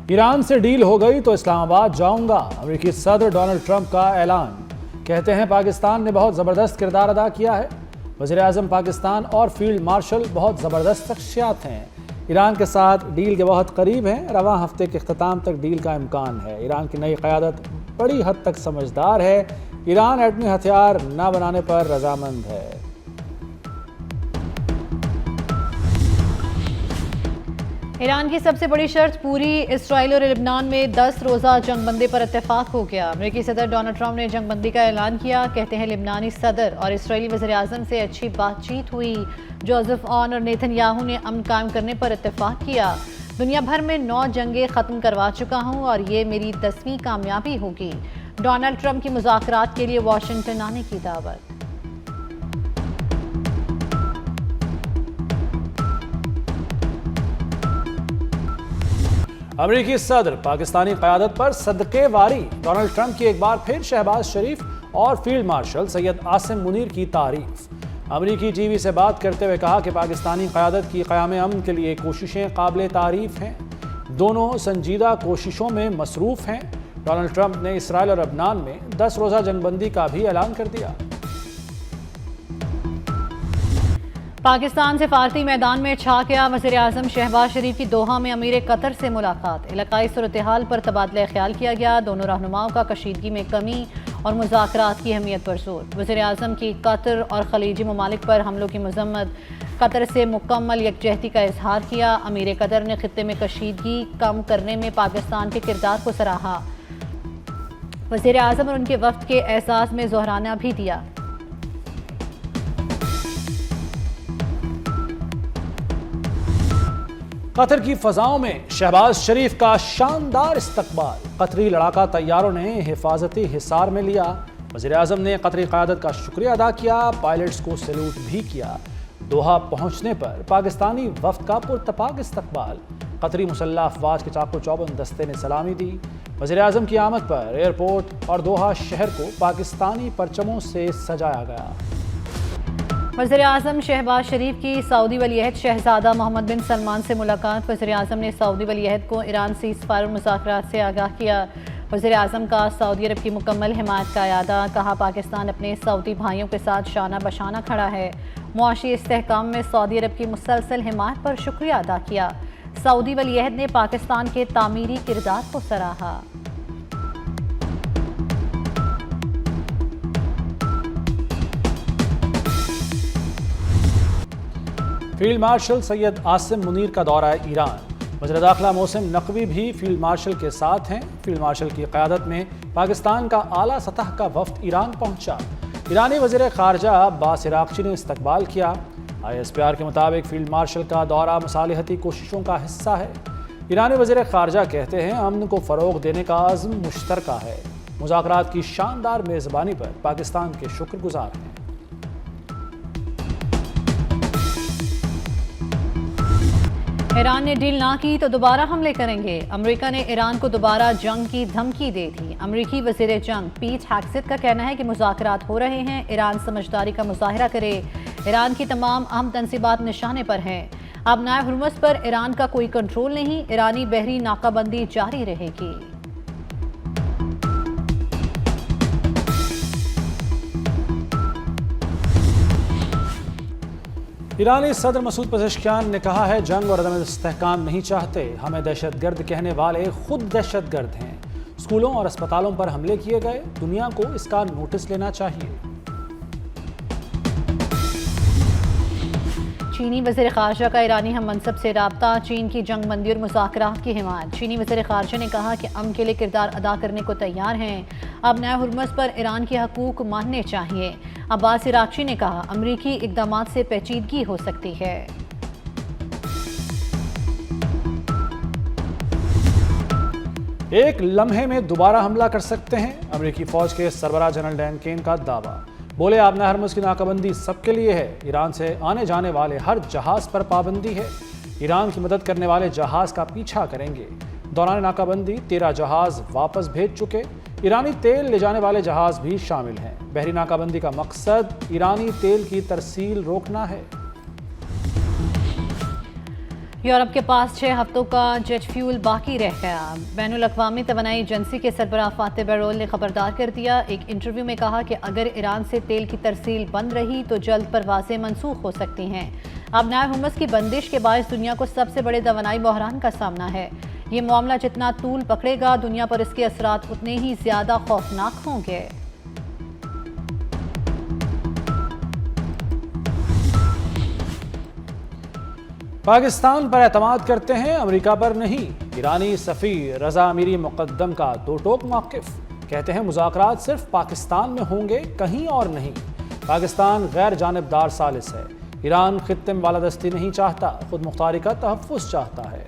ایران سے ڈیل ہو گئی تو اسلام آباد جاؤں گا، امریکی صدر ڈونلڈ ٹرمپ کا اعلان۔ کہتے ہیں پاکستان نے بہت زبردست کردار ادا کیا ہے۔ وزیر اعظم پاکستان اور فیلڈ مارشل بہت زبردست شخصیات ہیں، ایران کے ساتھ ڈیل کے بہت قریب ہیں، رواں ہفتے کے اختتام تک ڈیل کا امکان ہے۔ ایران کی نئی قیادت بڑی حد تک سمجھدار ہے، ایران ایٹمی ہتھیار نہ بنانے پر رضامند ہے۔ ایران کی سب سے بڑی شرط پوری، اسرائیل اور لبنان میں 10 روزہ جنگ بندی پر اتفاق ہو گیا۔ امریکی صدر ڈونلڈ ٹرمپ نے جنگ بندی کا اعلان کیا۔ کہتے ہیں لبنانی صدر اور اسرائیلی وزیر اعظم سے اچھی بات چیت ہوئی۔ جوزف آن اور نیتن یاہو نے امن قائم کرنے پر اتفاق کیا۔ دنیا بھر میں 9 جنگیں ختم کروا چکا ہوں اور یہ میری 10ویں کامیابی ہوگی۔ ڈونلڈ ٹرمپ کی مذاکرات کے لیے واشنگٹن آنے کی دعوت۔ امریکی صدر پاکستانی قیادت پر صدقے واری، ڈونلڈ ٹرمپ کی ایک بار پھر شہباز شریف اور فیلڈ مارشل سید عاصم منیر کی تعریف۔ امریکی ٹی وی سے بات کرتے ہوئے کہا کہ پاکستانی قیادت کی قیام امن کے لیے کوششیں قابل تعریف ہیں، دونوں سنجیدہ کوششوں میں مصروف ہیں۔ ڈونلڈ ٹرمپ نے اسرائیل اور لبنان میں 10 روزہ جنگ بندی کا بھی اعلان کر دیا۔ پاکستان سفارتی میدان میں چھا گیا، وزیر اعظم شہباز شریف کی دوحہ میں امیر قطر سے ملاقات، علاقائی صورتحال پر تبادلہ خیال کیا گیا، دونوں رہنماؤں کا کشیدگی میں کمی اور مذاکرات کی اہمیت پر زور۔ وزیر اعظم کی قطر اور خلیجی ممالک پر حملوں کی مذمت، قطر سے مکمل یکجہتی کا اظہار کیا۔ امیر قطر نے خطے میں کشیدگی کم کرنے میں پاکستان کے کردار کو سراہا، وزیر اعظم اور ان کے وفد کے اعزاز میں ظہرانہ بھی دیا۔ قطر کی فضاؤں میں شہباز شریف کا شاندار استقبال، قطری لڑاکا طیاروں نے حفاظتی حصار میں لیا۔ وزیر اعظم نے قطری قیادت کا شکریہ ادا کیا، پائلٹس کو سیلوٹ بھی کیا۔ دوحہ پہنچنے پر پاکستانی وفد کا پرتپاک استقبال، قطری مسلح افواج کے چاق و چوبند دستے نے سلامی دی۔ وزیر اعظم کی آمد پر ایئرپورٹ اور دوحہ شہر کو پاکستانی پرچموں سے سجایا گیا۔ وزیر اعظم شہباز شریف کی سعودی ولی عہد شہزادہ محمد بن سلمان سے ملاقات، وزیر اعظم نے سعودی ولی عہد کو ایران سیز فائر مذاکرات سے آگاہ کیا۔ وزیر اعظم کا سعودی عرب کی مکمل حمایت کا اعادہ، کہا پاکستان اپنے سعودی بھائیوں کے ساتھ شانہ بشانہ کھڑا ہے، معاشی استحکام میں سعودی عرب کی مسلسل حمایت پر شکریہ ادا کیا۔ سعودی ولی عہد نے پاکستان کے تعمیری کردار کو سراہا۔ فیلڈ مارشل سید عاصم منیر کا دورہ ایران، وزیر داخلہ محسن نقوی بھی فیلڈ مارشل کے ساتھ ہیں۔ فیلڈ مارشل کی قیادت میں پاکستان کا اعلیٰ سطح کا وفد ایران پہنچا، ایرانی وزیر خارجہ عباس عراقچی نے استقبال کیا۔ ISPR کے مطابق فیلڈ مارشل کا دورہ مصالحتی کوششوں کا حصہ ہے۔ ایرانی وزیر خارجہ کہتے ہیں امن کو فروغ دینے کا عزم مشترکہ ہے، مذاکرات کی شاندار میزبانی پر پاکستان کے شکر گزار ہیں۔ ایران نے ڈیل نہ کی تو دوبارہ حملے کریں گے، امریکہ نے ایران کو دوبارہ جنگ کی دھمکی دے دی۔ امریکی وزیر جنگ پیٹ ہیگسیت کا کہنا ہے کہ مذاکرات ہو رہے ہیں، ایران سمجھداری کا مظاہرہ کرے، ایران کی تمام اہم تنصیبات نشانے پر ہیں، اب نائے ہرمز پر ایران کا کوئی کنٹرول نہیں، ایرانی بحری ناکہ بندی جاری رہے گی۔ ایرانی صدر مسعود پزشکیان نے کہا ہے جنگ اور عدم استحکام نہیں چاہتے، ہمیں دہشت گرد کہنے والے خود دہشت گرد ہیں۔ اسکولوں اور اسپتالوں پر حملے کیے گئے، دنیا کو اس کا نوٹس لینا چاہیے۔ چینی وزیر خارجہ کا ایرانی ہم منصب سے رابطہ، چین کی جنگ بندی اور مذاکرات کی حمایت۔ چینی وزیر خارجہ نے کہا کہ امن کے لیے کردار ادا کرنے کو تیار ہیں، اب نئے ہرمز پر ایران کے حقوق ماننے چاہیے۔ عباس عراقچی نے کہا امریکی اقدامات سے پیچیدگی ہو سکتی ہے۔ ایک لمحے میں دوبارہ حملہ کر سکتے ہیں، امریکی فوج کے سربراہ جنرل ڈین کین کا دعویٰ، بولے آبنہ ہرمز کی ناکہ بندی سب کے لیے ہے، ایران سے آنے جانے والے ہر جہاز پر پابندی ہے، ایران کی مدد کرنے والے جہاز کا پیچھا کریں گے۔ دوران ناکہ بندی 13 جہاز واپس بھیج چکے، ایرانی تیل لے جانے والے جہاز بھی شامل ہیں۔ بحری ناکہ بندی کا مقصد ایرانی تیل کی ترسیل روکنا ہے۔ یورپ کے پاس 6 ہفتوں کا جیٹ فیول باقی رہ گیا۔ بین الاقوامی توانائی ایجنسی کے سربراہ فاتح بیرول نے خبردار کر دیا۔ ایک انٹرویو میں کہا کہ اگر ایران سے تیل کی ترسیل بند رہی تو جلد پروازیں منسوخ ہو سکتی ہیں۔ اب نئے ہرمز کی بندش کے باعث دنیا کو سب سے بڑے توانائی بحران کا سامنا ہے۔ یہ معاملہ جتنا طول پکڑے گا دنیا پر اس کے اثرات اتنے ہی زیادہ خوفناک ہوں گے۔ پاکستان پر اعتماد کرتے ہیں، امریکہ پر نہیں۔ ایرانی سفیر رضا امیری مقدم کا دو ٹوک موقف، کہتے ہیں مذاکرات صرف پاکستان میں ہوں گے، کہیں اور نہیں۔ پاکستان غیر جانبدار ثالث ہے، ایران خطے میں بالادستی نہیں چاہتا، خود مختاری کا تحفظ چاہتا ہے۔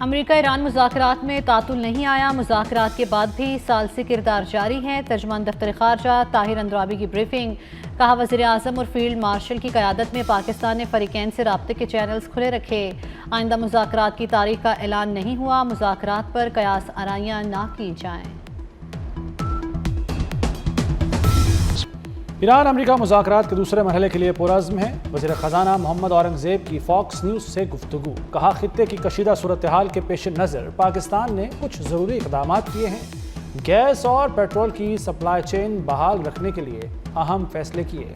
امریکہ ایران مذاکرات میں تعطل نہیں آیا، مذاکرات کے بعد بھی ثالثی کردار جاری ہے۔ ترجمان دفتر خارجہ طاہر اندرابی کی بریفنگ، کہا وزیر اعظم اور فیلڈ مارشل کی قیادت میں پاکستان نے فریقین سے رابطے کے چینلز کھلے رکھے۔ آئندہ مذاکرات کی تاریخ کا اعلان نہیں ہوا، مذاکرات پر قیاس آرائیاں نہ کی جائیں۔ ایران امریکہ مذاکرات کے دوسرے مرحلے کے لیے پرعزم ہے۔ وزیر خزانہ محمد اورنگزیب کی فاکس نیوز سے گفتگو، کہا خطے کی کشیدہ صورتحال کے پیش نظر پاکستان نے کچھ ضروری اقدامات کیے ہیں، گیس اور پیٹرول کی سپلائی چین بحال رکھنے کے لیے اہم فیصلے کیے۔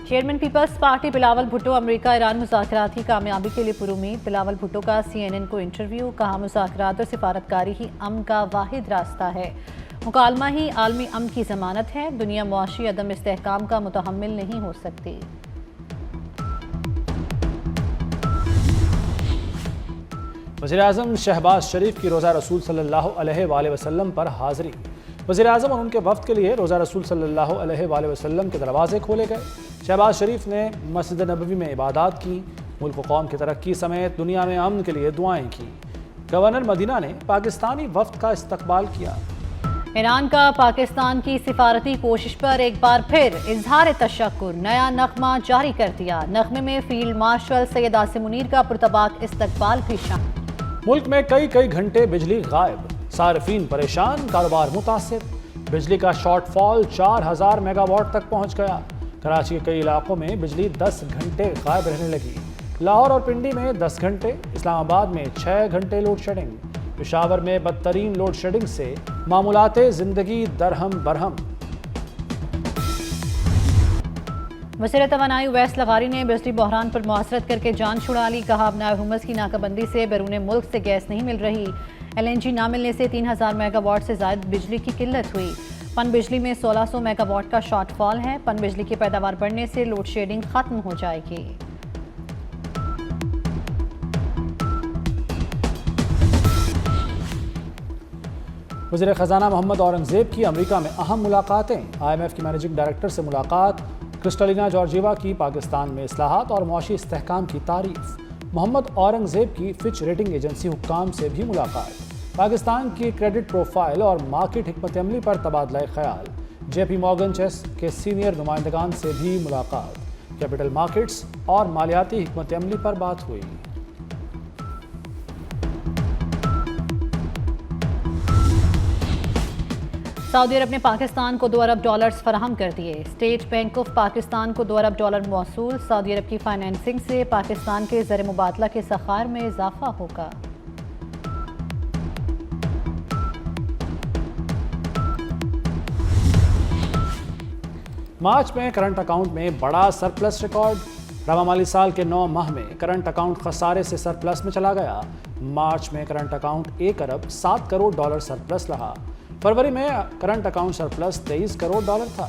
چیئرمین پیپلز پارٹی بلاول بھٹو امریکہ ایران مذاکرات کی کامیابی کے لیے پرامید۔ بلاول بھٹو کا CNN کو انٹرویو، کہا مذاکرات اور سفارتکاری ہی امن کا واحد راستہ ہے، مکالمہ ہی عالمی امن کی ضمانت ہے، دنیا معاشی عدم استحکام کا متحمل نہیں ہو سکتی۔ وزیر اعظم شہباز شریف کی روزہ رسول صلی اللہ علیہ وآلہ وسلم پر حاضری، وزیر اعظم اور ان کے وفد کے لیے روزہ رسول صلی اللہ علیہ وآلہ وسلم کے دروازے کھولے گئے۔ شہباز شریف نے مسجد نبوی میں عبادات کی، ملک و قوم کی ترقی سمیت دنیا میں امن کے لیے دعائیں کی۔ گورنر مدینہ نے پاکستانی وفد کا استقبال کیا۔ ایران کا پاکستان کی سفارتی کوشش پر ایک بار پھر اظہار تشکر، نیا نغمہ جاری کر دیا۔ نغمے میں فیلڈ مارشل سید عاصم منیر کا پرتپاک استقبال بھی شامل۔ ملک میں کئی گھنٹے بجلی غائب، صارفین پریشان، کاروبار متاثر۔ بجلی کا شارٹ فال 4000 میگا واٹ تک پہنچ گیا۔ کراچی کے کئی علاقوں میں بجلی 10 گھنٹے غائب رہنے لگی، لاہور اور پنڈی میں 10 گھنٹے، اسلام آباد میں 6 گھنٹے لوڈ شیڈنگ، پشاور میں بدترین لوڈ شیڈنگ سے معمولات زندگی درہم برہم۔ وزیر توانائی اویس لغاری نے بجلی بحران پر معاصرت کر کے جان چھڑا لی، کہا اب نائب حکومت کی ناکہ بندی سے بیرون ملک سے گیس نہیں مل رہی، LNG نہ ملنے سے 3000 میگا واٹ سے زائد بجلی کی قلت ہوئی۔ پن بجلی میں 1600 میگا واٹ کا شارٹ فال ہے، پن بجلی کی پیداوار بڑھنے سے لوڈ شیڈنگ ختم ہو جائے گی۔ وزیر خزانہ محمد اورنگزیب کی امریکہ میں اہم ملاقاتیں، IMF کی مینیجنگ ڈائریکٹر سے ملاقات، کرسٹلینا جارجیوا کی پاکستان میں اصلاحات اور معاشی استحکام کی تعریف، محمد اورنگزیب کی فچ ریٹنگ ایجنسی حکام سے بھی ملاقات، پاکستان کی کریڈٹ پروفائل اور مارکیٹ حکمت عملی پر تبادلہ خیال، JP مورگن چیس کے سینئر نمائندگان سے بھی ملاقات، کیپٹل مارکیٹس اور مالیاتی حکمت عملی پر بات ہوئی۔ سعودی عرب نے پاکستان کو $2 ارب فراہم کر دیے، اسٹیٹ بینک آف پاکستان کو $2 ارب موصول، سعودی عرب کی فائنینسنگ سے پاکستان کے زر مبادلہ کے ذخائر میں اضافہ ہوگا۔ مارچ میں کرنٹ اکاؤنٹ میں بڑا سرپلس ریکارڈ، رواں مالی سال کے 9 ماہ میں کرنٹ اکاؤنٹ خسارے سے سرپلس میں چلا گیا۔ مارچ میں کرنٹ اکاؤنٹ $1 ارب 7 کروڑ سرپلس رہا، فروری میں کرنٹ اکاؤنٹ سرپلس $23 کروڑ تھا۔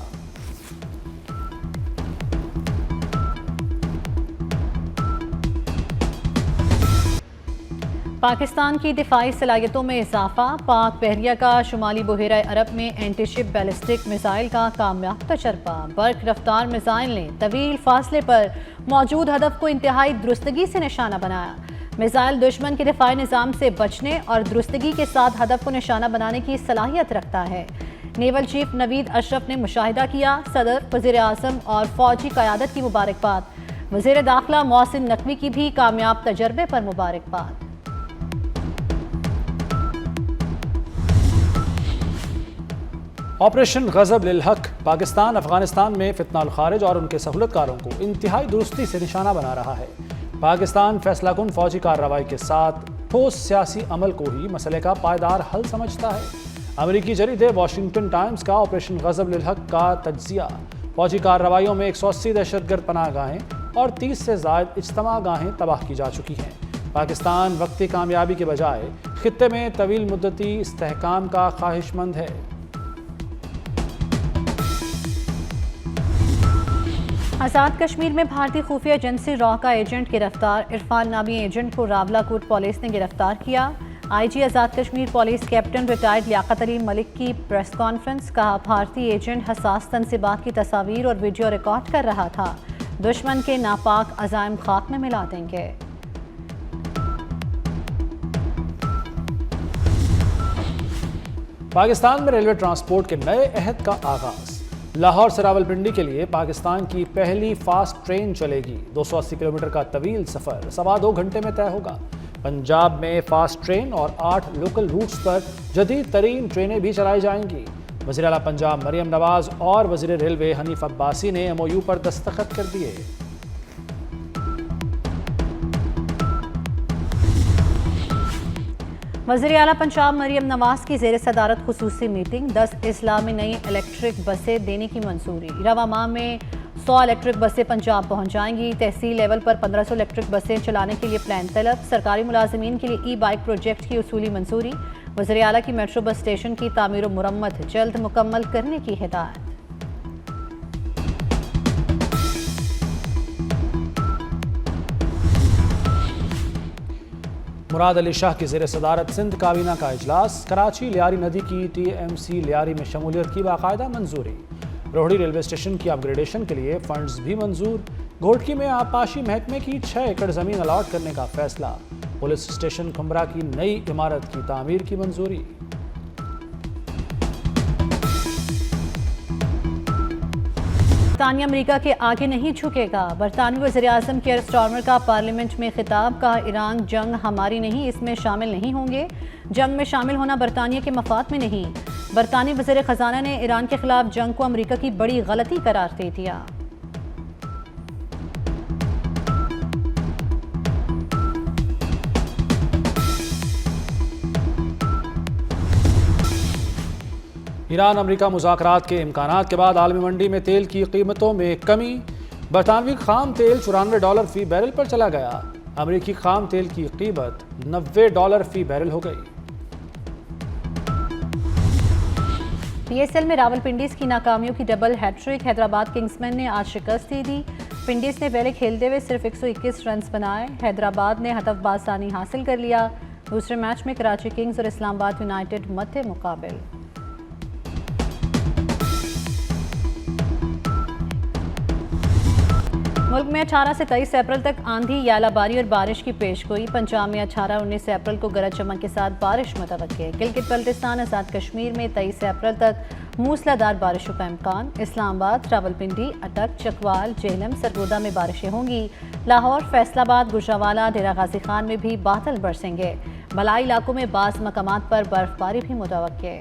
پاکستان کی دفاعی صلاحیتوں میں اضافہ، پاک بحریہ کا شمالی بحیرہ عرب میں اینٹی شپ بیلسٹک میزائل کا کامیاب تجربہ، برق رفتار میزائل نے طویل فاصلے پر موجود ہدف کو انتہائی درستگی سے نشانہ بنایا۔ میزائل دشمن کے دفاعی نظام سے بچنے اور درستگی کے ساتھ ہدف کو نشانہ بنانے کی صلاحیت رکھتا ہے۔ نیول چیف نوید اشرف نے مشاہدہ کیا، صدر، وزیر اعظم اور فوجی قیادت کی مبارکباد، وزیر داخلہ محسن نقوی کی بھی کامیاب تجربے پر مبارکباد۔ آپریشن غضب للحق پاکستان افغانستان میں فتنہ الخارج اور ان کے سہولت کاروں کو انتہائی درستی سے نشانہ بنا رہا ہے۔ پاکستان فیصلہ کن فوجی کارروائی کے ساتھ ٹھوس سیاسی عمل کو ہی مسئلے کا پائیدار حل سمجھتا ہے۔ امریکی جریدے واشنگٹن ٹائمز کا آپریشن غضب للحق کا تجزیہ: فوجی کارروائیوں میں 180 دہشت گرد پناہ گاہیں اور 30 سے زائد اجتماع گاہیں تباہ کی جا چکی ہیں۔ پاکستان وقتی کامیابی کے بجائے خطے میں طویل مدتی استحکام کا خواہش مند ہے۔ آزاد کشمیر میں بھارتی خفیہ ایجنسی را کا ایجنٹ گرفتار، عرفان نامی ایجنٹ کو راولہ کوٹ پولیس نے گرفتار کیا۔ آئی جی Azad Kashmir police captain retired Liaquat Ali ملک کی پریس کانفرنس، کہا بھارتی ایجنٹ حساس تنصیبات کی تصاویر اور ویڈیو ریکارڈ کر رہا تھا، دشمن کے ناپاک عزائم خاک میں ملا دیں گے۔ پاکستان میں ریلوے ٹرانسپورٹ کے نئے عہد کا آغاز، لاہور سے راولپنڈی کے لیے پاکستان کی پہلی فاسٹ ٹرین چلے گی۔ 280 کلومیٹر کا طویل سفر 2.25 گھنٹے میں طے ہوگا۔ پنجاب میں فاسٹ ٹرین اور 8 لوکل روٹس پر جدید ترین ٹرینیں بھی چلائی جائیں گی۔ وزیر اعلیٰ پنجاب مریم نواز اور وزیر ریلوے حنیف عباسی نے MOU پر دستخط کر دیے۔ وزیر اعلیٰ پنجاب مریم نواز کی زیر صدارت خصوصی میٹنگ، 10 اضلاع میں نئی الیکٹرک بسیں دینے کی منظوری۔ رواں ماہ میں 100 الیکٹرک بسیں پنجاب پہنچ جائیں گی۔ تحصیل لیول پر 1500 الیکٹرک بسیں چلانے کے لیے پلان طلب۔ سرکاری ملازمین کے لیے ای بائک پروجیکٹ کی اصولی منظوری۔ وزیر اعلیٰ کی میٹرو بس اسٹیشن کی تعمیر و مرمت جلد مکمل کرنے کی ہدایت۔ مراد علی شاہ کی زیر صدارت سندھ کابینہ کا اجلاس، کراچی لیاری ندی کی TMC لیاری میں شمولیت کی باقاعدہ منظوری۔ روہڑی ریلوے اسٹیشن کی اپ گریڈیشن کے لیے فنڈز بھی منظور۔ گھوٹکی میں آبپاشی محکمے کی 6 ایکڑ زمین الاٹ کرنے کا فیصلہ۔ پولیس اسٹیشن کھمبرا کی نئی عمارت کی تعمیر کی منظوری۔ برطانیہ امریکہ کے آگے نہیں جھکے گا، برطانوی وزیر اعظم کیئر سٹارمر کا پارلیمنٹ میں خطاب، کہا ایران جنگ ہماری نہیں، اس میں شامل نہیں ہوں گے۔ جنگ میں شامل ہونا برطانیہ کے مفاد میں نہیں۔ برطانوی وزیر خزانہ نے ایران کے خلاف جنگ کو امریکہ کی بڑی غلطی قرار دے دیا۔ ایران امریکہ مذاکرات کے امکانات کے بعد عالمی منڈی میں تیل کی قیمتوں میں کمی، برطانوی خام تیل $94 فی بیرل پر چلا گیا۔ امریکی خام تیل کی قیمت $90 فی بیرل ہو گئی۔ PSL میں راولپنڈیز کی ناکامیوں کی ڈبل ہیٹرک، حیدرآباد کنگزمین نے آج شکست دے دی۔ پنڈیز نے پہلے کھیلتے ہوئے صرف 121 رنز بنائے، حیدرآباد نے ہدف باز ثانی حاصل کر لیا۔ دوسرے میچ میں کراچی کنگز اور اسلام آباد یونائیٹڈ مدھے مقابل۔ ملک میں 18 سے 23 اپریل تک آندھی، یالہ باری اور بارش کی پیشگوئی۔ پنجاب میں 18-19 اپریل کو گرج چمک کے ساتھ بارش متوقع۔ گلگت بلتستان آزاد کشمیر میں 23 اپریل تک موسلا دھار بارشوں کا امکان۔ اسلام آباد، راولپنڈی، اٹک، چکوال، جہلم، سرگودا میں بارشیں ہوں گی۔ لاہور، فیصل آباد، گوجرانوالہ، ڈیرہ غازی خان میں بھی بادل برسیں گے۔ بالائی علاقوں میں بعض مقامات پر برف باری بھی متوقع ہے۔